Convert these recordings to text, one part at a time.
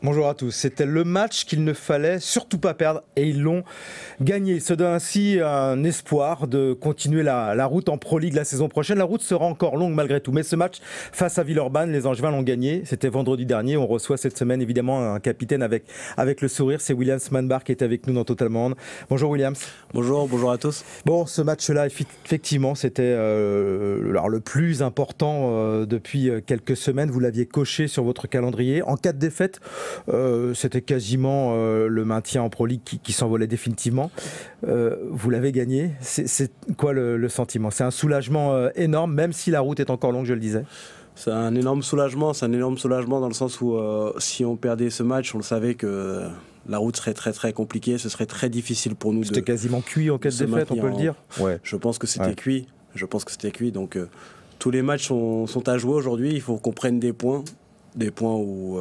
Bonjour à tous. C'était le match qu'il ne fallait surtout pas perdre et ils l'ont gagné. Il se donne ainsi un espoir de continuer la route en Pro League la saison prochaine. La route sera encore longue malgré tout. Mais ce match face à Villeurbanne, les Angevins l'ont gagné. C'était vendredi dernier. On reçoit cette semaine évidemment un capitaine avec le sourire. C'est Williams Manbar qui est avec nous dans Total Monde. Bonjour Williams. Bonjour à tous. Bon, ce match-là, effectivement, c'était le plus important depuis quelques semaines. Vous l'aviez coché sur votre calendrier. En cas de défaite, c'était quasiment le maintien en Pro League qui s'envolait définitivement. Vous l'avez gagné. C'est quoi le sentiment? C'est un soulagement énorme, même si la route est encore longue, je le disais. C'est un énorme soulagement. C'est un énorme soulagement dans le sens où si on perdait ce match, on le savait que la route serait très très compliquée. Ce serait très difficile pour nous. C'était quasiment cuit en cas de défaite, on peut le dire. Ouais. Je pense que c'était cuit. Donc tous les matchs sont à jouer aujourd'hui. Il faut qu'on prenne des points où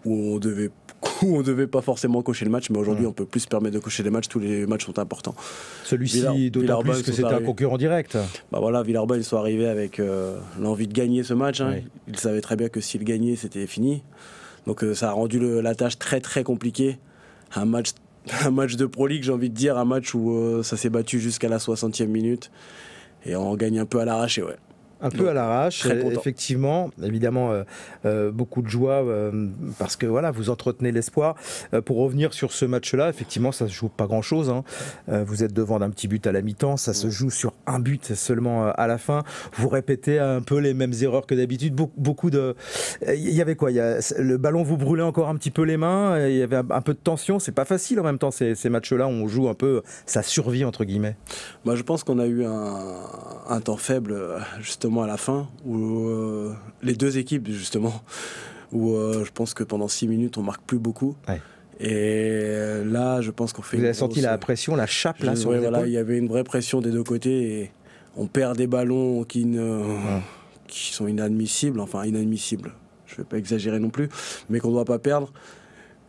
on devait pas forcément cocher le match, mais aujourd'hui on peut plus se permettre de cocher les matchs. Tous les matchs sont importants. Celui-ci d'autant plus que c'était un concurrent direct. Bah voilà, Villeurbanne, ils sont arrivés avec l'envie de gagner ce match. Hein. Oui. Ils savaient très bien que s'ils gagnaient, c'était fini. Donc ça a rendu la tâche très très compliquée. Un match de Pro League, j'ai envie de dire, un match où ça s'est battu jusqu'à la 60e minute et on gagne un peu à l'arraché, ouais. Un peu à l'arrache, effectivement, évidemment beaucoup de joie parce que voilà, vous entretenez l'espoir. Pour revenir sur ce match-là, effectivement, ça se joue pas grand-chose. Hein. Vous êtes devant d'un petit but à la mi-temps, ça se joue sur un but seulement à la fin. Vous répétez un peu les mêmes erreurs que d'habitude. Beaucoup de, il y avait quoi? Le ballon vous brûlait encore un petit peu les mains. Il y avait un peu de tension. C'est pas facile en même temps ces matchs-là où on joue un peu sa survie entre guillemets. Bah, je pense qu'on a eu un temps faible justement à la fin, où les deux équipes justement, où je pense que pendant 6 minutes on marque plus beaucoup. Ouais. Et là je pense qu'on fait... Vous avez senti la pression, la chape là sur les épaules? Il y avait une vraie pression des deux côtés et on perd des ballons qui sont inadmissibles, je vais pas exagérer non plus, mais qu'on doit pas perdre.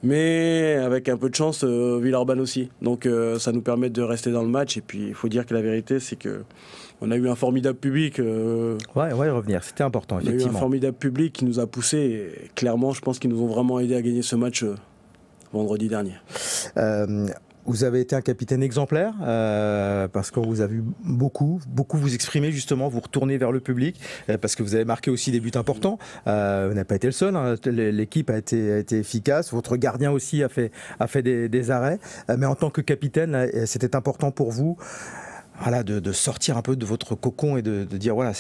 Mais avec un peu de chance, Villeurbanne aussi. Donc ça nous permet de rester dans le match. Et puis il faut dire que la vérité, c'est qu'on a eu un formidable public. Ouais, on va y revenir, c'était important, effectivement. On a eu un formidable public qui nous a poussés. Et clairement, je pense qu'ils nous ont vraiment aidés à gagner ce match vendredi dernier. Vous avez été un capitaine exemplaire parce qu'on vous a vu beaucoup vous exprimer justement, vous retourner vers le public parce que vous avez marqué aussi des buts importants. Vous n'avez pas été le seul, hein. L'équipe a été efficace. Votre gardien aussi a fait des arrêts. Mais en tant que capitaine, c'était important pour vous. Voilà, de sortir un peu de votre cocon et de dire voilà,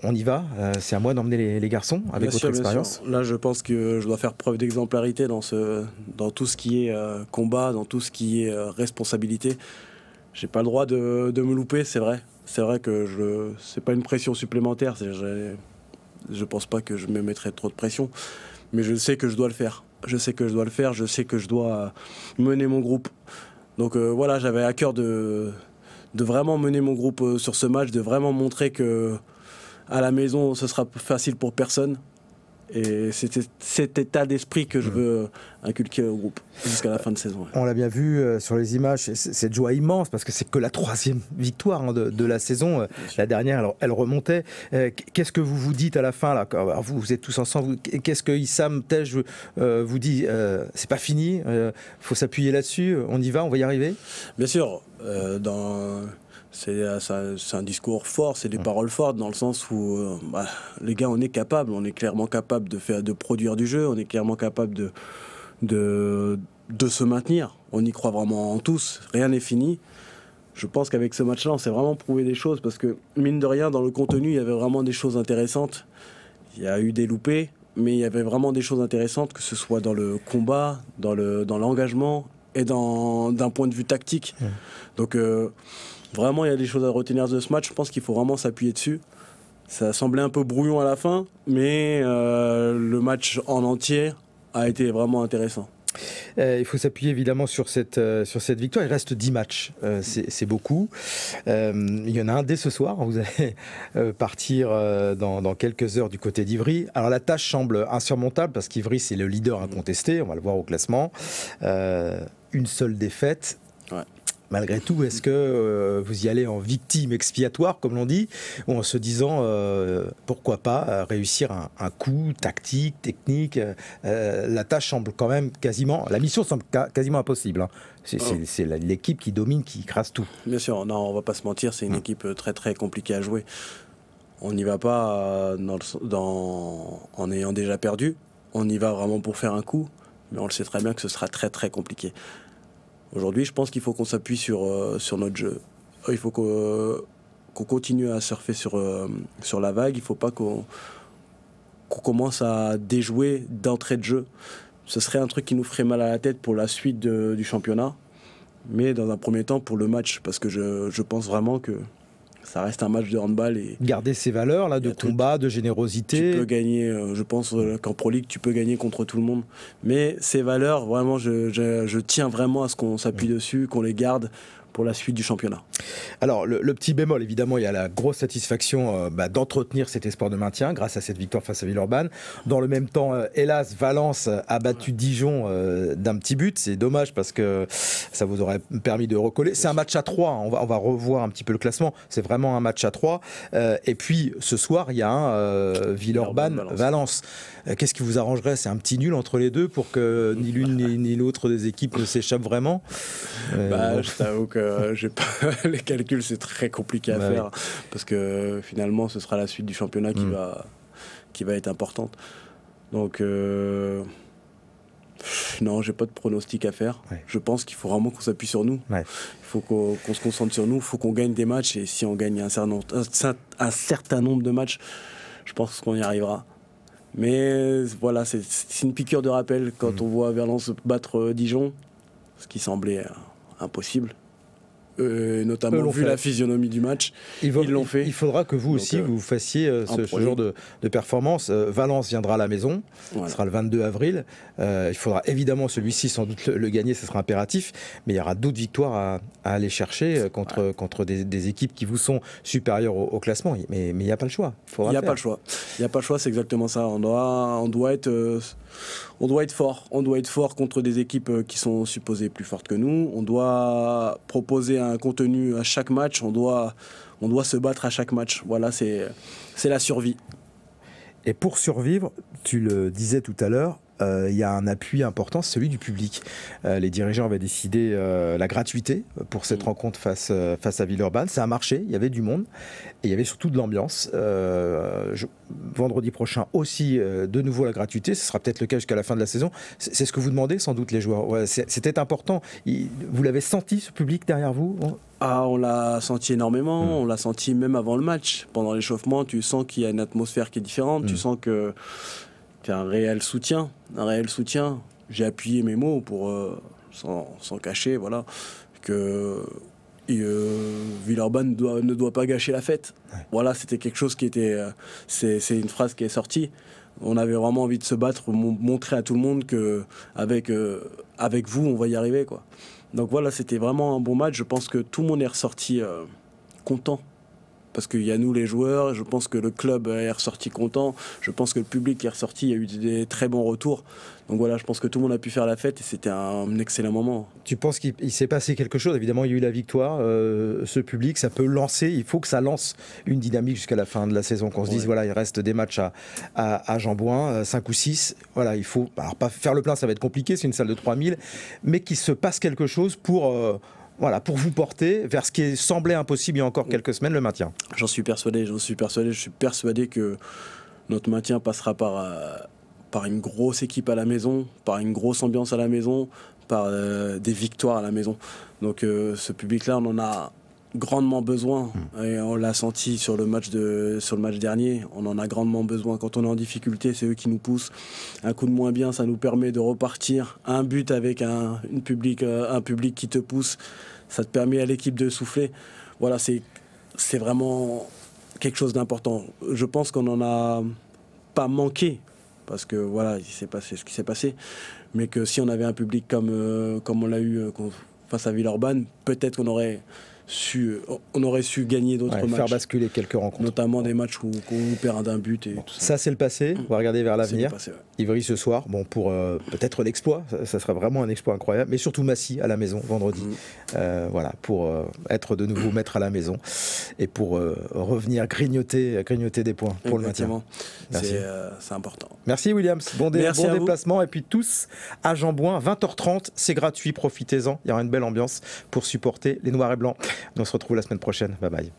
on y va, c'est à moi d'emmener les garçons avec votre expérience. Là, je pense que je dois faire preuve d'exemplarité dans tout ce qui est combat, dans tout ce qui est responsabilité. J'ai pas le droit de me louper, c'est vrai. C'est vrai que c'est pas une pression supplémentaire. Je pense pas que je me mettrai trop de pression, mais je sais que je dois le faire. Je sais que je dois mener mon groupe. Donc voilà, j'avais à cœur de vraiment mener mon groupe sur ce match, de vraiment montrer que à la maison, ce sera facile pour personne. Et c'était cet état d'esprit que je veux inculquer au groupe jusqu'à la fin de saison. Ouais. On l'a bien vu sur les images, cette joie immense parce que c'est que la 3e victoire de la saison. La dernière, elle remontait. Qu'est-ce que vous vous dites à la fin là? Alors vous êtes tous ensemble. Qu'est-ce que Issam Tej vous dit? C'est pas fini, faut s'appuyer là-dessus. On y va, on va y arriver. Bien sûr. C'est un discours fort, c'est des paroles fortes dans le sens où les gars, on est clairement capable de produire du jeu, on est clairement capable de se maintenir. On y croit vraiment en tous, rien n'est fini. Je pense qu'avec ce match-là, on s'est vraiment prouvé des choses parce que mine de rien, dans le contenu, il y avait vraiment des choses intéressantes. Il y a eu des loupés, mais il y avait vraiment des choses intéressantes, que ce soit dans le combat, dans l'engagement et d'un point de vue tactique. Donc vraiment, il y a des choses à retenir de ce match. Je pense qu'il faut vraiment s'appuyer dessus. Ça semblait un peu brouillon à la fin, mais le match en entier a été vraiment intéressant. Il faut s'appuyer évidemment sur cette victoire. Il reste 10 matchs, c'est beaucoup. Il y en a un dès ce soir. Vous allez partir dans quelques heures du côté d'Ivry. Alors la tâche semble insurmontable parce qu'Ivry c'est le leader incontesté. On va le voir au classement. Une seule défaite. Ouais. malgré tout, est-ce que vous y allez en victime expiatoire, comme l'on dit, ou en se disant pourquoi pas réussir un coup tactique, technique la tâche semble quand même la mission semble quasiment impossible. Hein. C'est l'équipe qui domine, qui écrase tout. Bien sûr, non, on va pas se mentir, c'est une équipe très très compliquée à jouer. On n'y va pas en ayant déjà perdu. On y va vraiment pour faire un coup, mais on le sait très bien que ce sera très très compliqué. Aujourd'hui, je pense qu'il faut qu'on s'appuie sur notre jeu. Il faut qu'on continue à surfer sur la vague. Il ne faut pas qu'on commence à déjouer d'entrée de jeu. Ce serait un truc qui nous ferait mal à la tête pour la suite du championnat, mais dans un premier temps pour le match, parce que je pense vraiment que ça reste un match de handball. Et garder ces valeurs là, de combat, de générosité. Tu peux gagner, je pense qu'en Pro League, tu peux gagner contre tout le monde. Mais ces valeurs, vraiment, je tiens vraiment à ce qu'on s'appuie dessus, qu'on les garde pour la suite du championnat. Alors, le petit bémol, évidemment, il y a la grosse satisfaction d'entretenir cet espoir de maintien grâce à cette victoire face à Villeurbanne. Dans le même temps, hélas, Valence a battu Dijon d'un petit but. C'est dommage parce que ça vous aurait permis de recoller. C'est un match à 3. On va revoir un petit peu le classement. C'est vraiment un match à 3. Et puis, ce soir, il y a un Villeurbanne-Valence. Qu'est-ce qui vous arrangerait? C'est un petit nul entre les deux pour que ni l'une ni l'autre des équipes ne s'échappe vraiment? Je t'avoue que les calculs, c'est très compliqué à faire parce que finalement, ce sera la suite du championnat qui va être importante. Donc, non, j'ai pas de pronostic à faire. Je pense qu'il faut vraiment qu'on s'appuie sur nous. Il faut qu'on se concentre sur nous. Il faut qu'on gagne des matchs. Et si on gagne un certain nombre de matchs, je pense qu'on y arrivera. Mais voilà, c'est une piqûre de rappel quand on voit Valence battre Dijon, ce qui semblait impossible. Notamment vu la physionomie du match, ils l'ont fait. Il faudra que vous aussi vous fassiez ce genre de performance. Valence viendra à la maison, ce sera le 22 avril. Il faudra évidemment celui-ci sans doute le gagner, ce sera impératif, mais il y aura d'autres victoires à aller chercher contre des équipes qui vous sont supérieures au classement. Mais il n'y a pas le choix. Il n'y a pas le choix. Il n'y a pas le choix, c'est exactement ça. On doit être fort. On doit être fort contre des équipes qui sont supposées plus fortes que nous. On doit proposer un contenu à chaque match. On doit se battre à chaque match. Voilà, c'est la survie. Et pour survivre, tu le disais tout à l'heure, il y a un appui important, celui du public. Les dirigeants avaient décidé la gratuité pour cette rencontre face à Villeurbanne. Ça a marché, il y avait du monde et il y avait surtout de l'ambiance. Vendredi prochain aussi, de nouveau la gratuité. Ce sera peut-être le cas jusqu'à la fin de la saison. C'est ce que vous demandez sans doute les joueurs. C'était important. Vous l'avez senti, ce public derrière vous? On l'a senti énormément, on l'a senti même avant le match. Pendant l'échauffement, tu sens qu'il y a une atmosphère qui est différente, tu sens que tu as un réel soutien. J'ai appuyé mes mots pour, sans cacher, voilà, que Villeurbanne ne doit pas gâcher la fête. Voilà, c'était quelque chose qui était... c'est une phrase qui est sortie. On avait vraiment envie de se battre, pour montrer à tout le monde qu'avec vous, on va y arriver, quoi. Donc voilà, c'était vraiment un bon match. Je pense que tout le monde est ressorti content. Parce qu'il y a nous les joueurs, je pense que le club est ressorti content, je pense que le public est ressorti, il y a eu des très bons retours. Donc voilà, je pense que tout le monde a pu faire la fête et c'était un excellent moment. Tu penses qu'il s'est passé quelque chose? Évidemment, il y a eu la victoire, ce public, ça peut lancer, il faut que ça lance une dynamique jusqu'à la fin de la saison, qu'on se dise, voilà, il reste des matchs à Jean-Bouin, 5 ou 6, voilà, il faut, alors pas faire le plein, ça va être compliqué, c'est une salle de 3000, mais qu'il se passe quelque chose pour vous porter vers ce qui semblait impossible il y a encore quelques semaines, le maintien. J'en suis persuadé. Je suis persuadé que notre maintien passera par une grosse équipe à la maison, par une grosse ambiance à la maison, par des victoires à la maison. Donc ce public-là, on en a grandement besoin. Et on l'a senti sur le match dernier. On en a grandement besoin. Quand on est en difficulté, c'est eux qui nous poussent. Un coup de moins bien, ça nous permet de repartir. Un but avec un public qui te pousse, ça te permet à l'équipe de souffler. Voilà, c'est vraiment quelque chose d'important. Je pense qu'on n'en a pas manqué, parce que voilà, il s'est passé ce qui s'est passé. Mais que si on avait un public comme on l'a eu face à Villeurbanne, peut-être qu'on aurait on aurait su gagner d'autres matchs. Faire basculer quelques rencontres. Notamment des matchs où on perd d'un but. Et tout ça, c'est le passé. On va regarder vers l'avenir. Ouais. Ivry ce soir, bon, pour peut-être l'exploit. Ça sera vraiment un exploit incroyable. Mais surtout Massy à la maison vendredi. Voilà, pour être de nouveau maître à la maison et pour revenir grignoter des points pour le maintien. C'est important. Merci Williams. Bon déplacement. Et puis tous à Jambouin, 20h30. C'est gratuit. Profitez-en. Il y aura une belle ambiance pour supporter les Noirs et Blancs. On se retrouve la semaine prochaine. Bye bye.